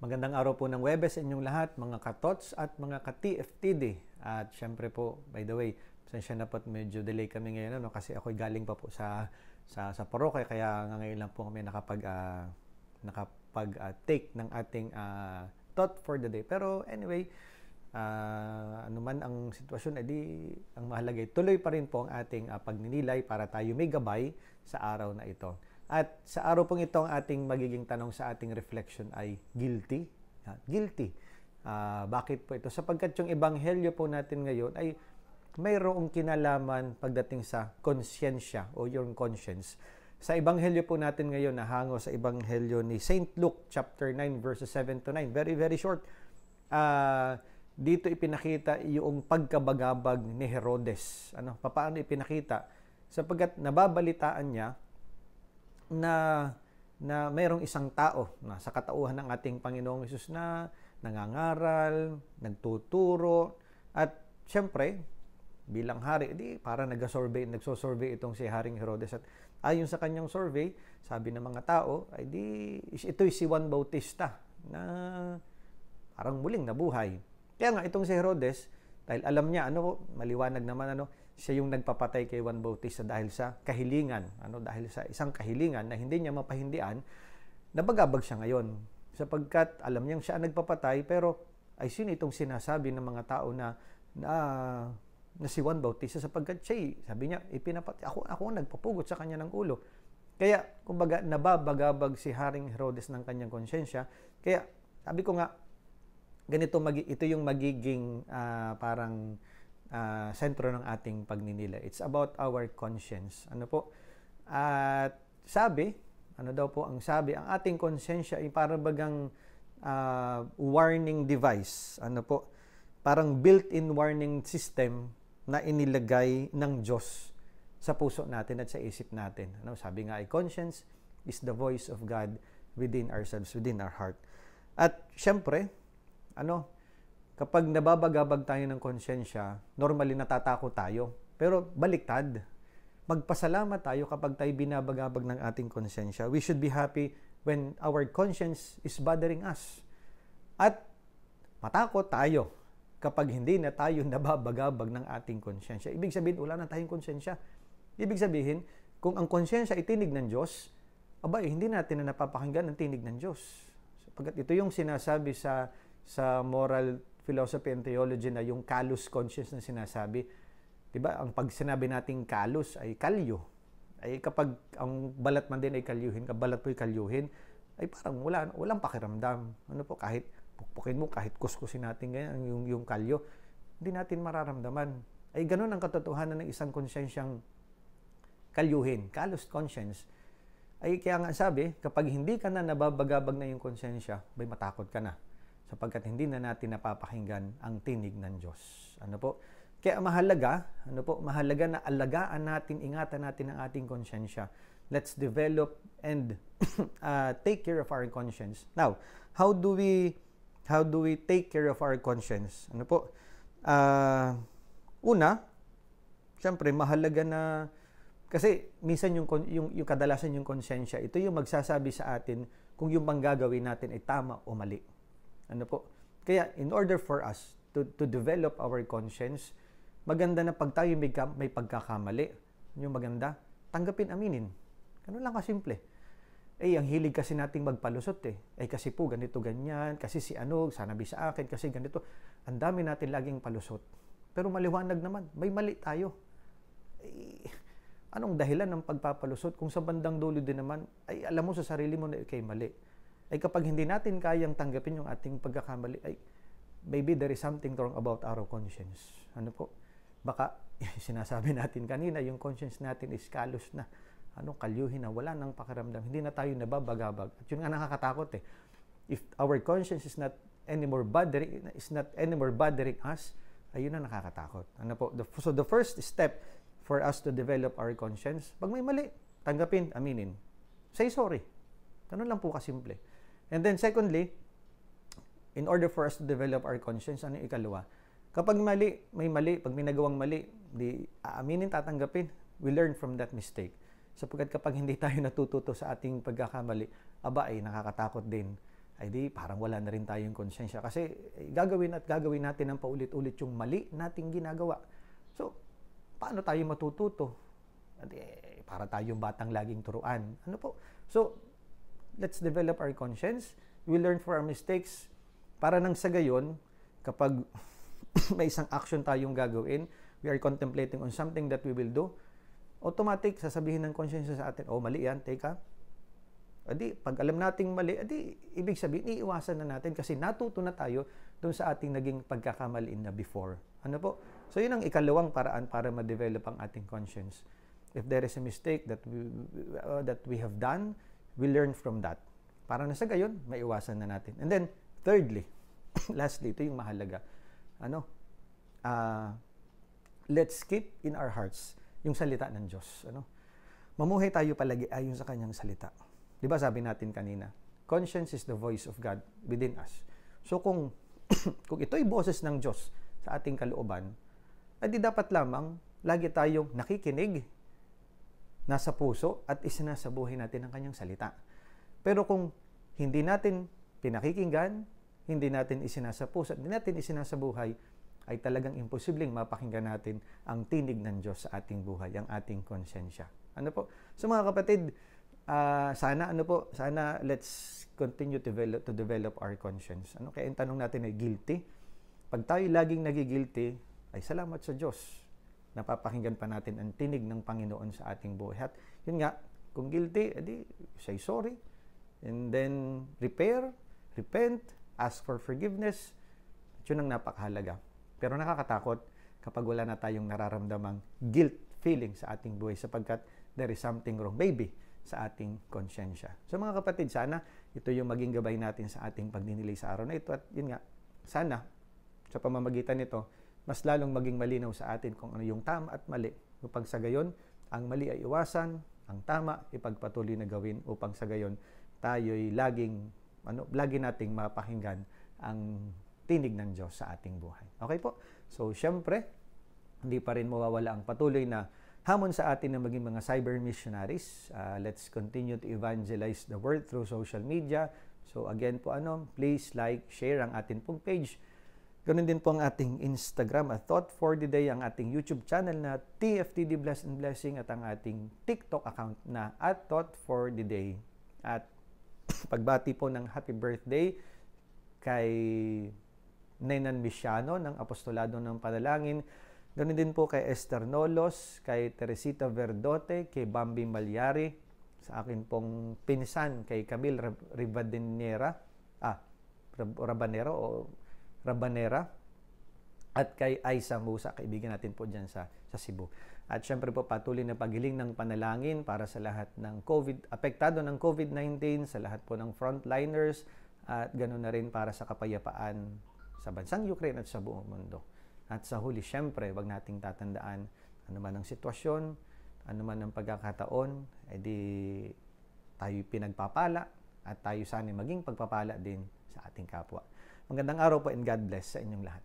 Magandang araw po ng Webes sa inyong lahat, mga ka-TOTS at mga ka-TFTD. At syempre po, by the way, pasensya na po at medyo delay kami ngayon kasi ako'y galing pa po sa parokya, kaya ngayon lang po kami nakapag-take ng ating thought for the day. Pero anyway, ano man ang sitwasyon, edi ang mahalaga ay tuloy pa rin po ang ating pagninilay para tayo may gabay sa araw na ito. At sa araw pong ito, ang ating magiging tanong sa ating reflection ay guilty. Guilty. Bakit po ito? Sapagkat yung ebanghelyo po natin ngayon ay mayroong kinalaman pagdating sa konsyensya o yung conscience. Sa ebanghelyo po natin ngayon, nahango sa ebanghelyo ni St. Luke chapter 9 verses 7 to 9. Very, very short. Dito ipinakita yung pagkabagabag ni Herodes. Paano ipinakita? Sapagkat nababalitaan niya na mayroong isang tao na sa katauhan ng ating Panginoong Hesus na nangangaral, nagtuturo, at syempre, bilang hari, para nagsosurvey itong si Haring Herodes. At ayon sa kanyang survey, sabi ng mga tao, ito'y si Juan Bautista na parang muling nabuhay. Kaya nga, itong si Herodes, dahil alam niya, maliwanag naman, siya yung nagpapatay kay Juan Bautista dahil sa kahilingan. Dahil sa isang kahilingan na hindi niya mapahindian, nabagabag siya ngayon. Sapagkat alam niyang siya ang nagpapatay, pero ay sino itong sinasabi ng mga tao na si Juan Bautista, sapagkat siya, sabi niya, ipinapatay. Ako ang nagpapugot sa kanya ng ulo. Kaya, kumbaga, nababagabag si Haring Herodes ng kanyang konsyensya. Kaya, sabi ko nga, ito yung magiging parang sentro ng ating pagninilay. It's about our conscience. At sabi, daw po ang sabi, ang ating konsensya ay parang bagang warning device. Parang built-in warning system na inilagay ng Diyos sa puso natin at sa isip natin. Sabi nga ay conscience is the voice of God within ourselves, within our heart. At syempre, kapag nababagabag tayo ng konsyensya, normally natatakot tayo. Pero baliktad. Magpasalamat tayo kapag tayo binabagabag ng ating konsyensya. We should be happy when our conscience is bothering us. At matakot tayo kapag hindi na tayo nababagabag ng ating konsyensya. Ibig sabihin, wala na tayong konsyensya. Ibig sabihin, kung ang konsyensya ay tinig ng Diyos, hindi natin na napapakinggan ang tinig ng Diyos. Sapagkat ito yung sinasabi sa moral philosophy and theology na yung callous conscience na sinasabi. Diba? Ang pag sinabi nating callous ay kalyo. Ay kapag ang balat man din ay kalyuhin, balat po ay kalyuhin, ay parang walang pakiramdam. Kahit pukpukin mo, kahit kuskusin natin ganyan, yung kalyo, hindi natin mararamdaman. Ay ganun ang katotohanan ng isang konsyensyang kalyuhin, callous conscience. Ay kaya nga sabi, kapag hindi ka na nababagabag na yung konsyensya, matakot ka na. Sapagkat hindi na natin napapakinggan ang tinig ng Diyos. Kaya mahalaga na alagaan natin, ingatan natin ang ating konsyensya. Let's develop and take care of our conscience. Now, how do we take care of our conscience? Una, syempre mahalaga na kasi minsan yung kadalasan yung konsensya, ito yung magsasabi sa atin kung yung panggagawin natin ay tama o mali. Kaya in order for us to develop our conscience, maganda na pag tayo may pagkakamali, yung maganda, tanggapin, aminin. Ganun lang kasimple. Ang hilig kasi nating magpalusot kasi po ganito ganyan, kasi sanabi sa akin, kasi ganito. Ang dami natin laging palusot. Pero maliwanag naman, may mali tayo. Anong dahilan ng pagpapalusot kung sa bandang dulo din naman, alam mo sa sarili mo na ikay mali. Kapag hindi natin kayang tanggapin yung ating pagkakamali, maybe there is something wrong about our conscience. Baka sinasabi natin kanina, yung conscience natin is callous na. Kalyuhin na, wala nang pakiramdam. Hindi na tayo nababagabag. At yun nga nakakatakot If our conscience is not anymore bothering us, ayun na nakakatakot. So the first step for us to develop our conscience, pag may mali, tanggapin, aminin. Say sorry. Ganun lang po kasimple. And then secondly, in order for us to develop our conscience, yung ikalawa? Kapag may mali, pag may nagawang mali, aaminin, tatanggapin. We learn from that mistake. Sapagkat kapag hindi tayo natututo sa ating pagkakamali, nakakatakot din ay di parang wala na rin tayong konsensya kasi gagawin at gagawin natin ng paulit-ulit yung mali nating ginagawa. So, paano tayo matututo? Para tayong batang laging turuan. Ano po? So, let's develop our conscience. We learn from our mistakes para nang sa gayon, kapag may isang action tayong gagawin, we are contemplating on something that we will do, automatic, sasabihin ng conscience sa atin, oh, mali yan, teka. Adi, pag alam nating mali, ibig sabihin, iiwasan na natin kasi natuto na tayo dun sa ating naging pagkakamaliin na before. Ano po? So, yun ang ikalawang paraan para ma-develop ang ating conscience. If there is a mistake that we have done, we learn from that. Para na sa gayon, maiwasan na natin. And then, thirdly, lastly, ito yung mahalaga. Let's keep in our hearts yung salita ng Diyos. Mamuhay tayo palagi ayon sa kanyang salita. Di ba sabi natin kanina, conscience is the voice of God within us. So kung ito'y boses ng Diyos sa ating kalooban, di dapat lamang lagi tayong nakikinig, nasa puso at isinasabuhay natin ang kanyang salita. Pero kung hindi natin pinakikinggan, hindi natin isinasapuso at hindi natin isinasabuhay, ay talagang imposibleng mapakinggan natin ang tinig ng Diyos sa ating buhay, ang ating konsensya. Ano po? So mga kapatid, sana let's continue to develop our conscience. Kaya yung tanong natin ay guilty. Pag tayo laging nagigilty, ay salamat sa Diyos. Napapakinggan pa natin ang tinig ng Panginoon sa ating buhay. At yun nga, kung guilty, edi say sorry. And then repent, ask for forgiveness. At yun ang napakahalaga. Pero nakakatakot kapag wala na tayong nararamdamang guilt feeling sa ating buhay sapagkat there is something wrong, maybe, sa ating konsensya. So mga kapatid, sana ito yung maging gabay natin sa ating pagninilay sa araw na ito. At yun nga, sana sa pamamagitan nito, mas lalong maging malinaw sa atin kung ano yung tama at mali. Upang sa gayon, ang mali ay iwasan, ang tama ipagpatuloy na gawin upang sa gayon, tayo'y lagi nating mapakinggan ang tinig ng Diyos sa ating buhay. Okay po? So, syempre, hindi pa rin mawawala ang patuloy na hamon sa atin na maging mga cyber missionaries. Let's continue to evangelize the word through social media. So again po, please like, share ang atin pong page. Ganun din po ang ating Instagram at Thought for the Day, ang ating YouTube channel na TFTD Bless and Blessing at ang ating TikTok account na @Thought for the Day. At pagbati po ng happy birthday kay Nenan Misiano ng Apostolado ng Panalangin. Ganun din po kay Esther Nolos, kay Teresita Verdote, kay Bambi Malyari, sa akin pong pinsan kay Camille Rabanera, at kay Aiza Musa, kaibigan natin po dyan sa Cebu. At syempre po patuloy na paghiling ng panalangin para sa lahat ng apektado ng COVID-19, sa lahat po ng frontliners, at ganoon na rin para sa kapayapaan sa bansang Ukraine at sa buong mundo. At sa huli, syempre, wag nating tatandaan ano man ang sitwasyon, ano man ang pagkakataon, edi tayo pinagpapala at tayo sana maging pagpapala din sa ating kapwa. Magandang araw po and God bless sa inyong lahat.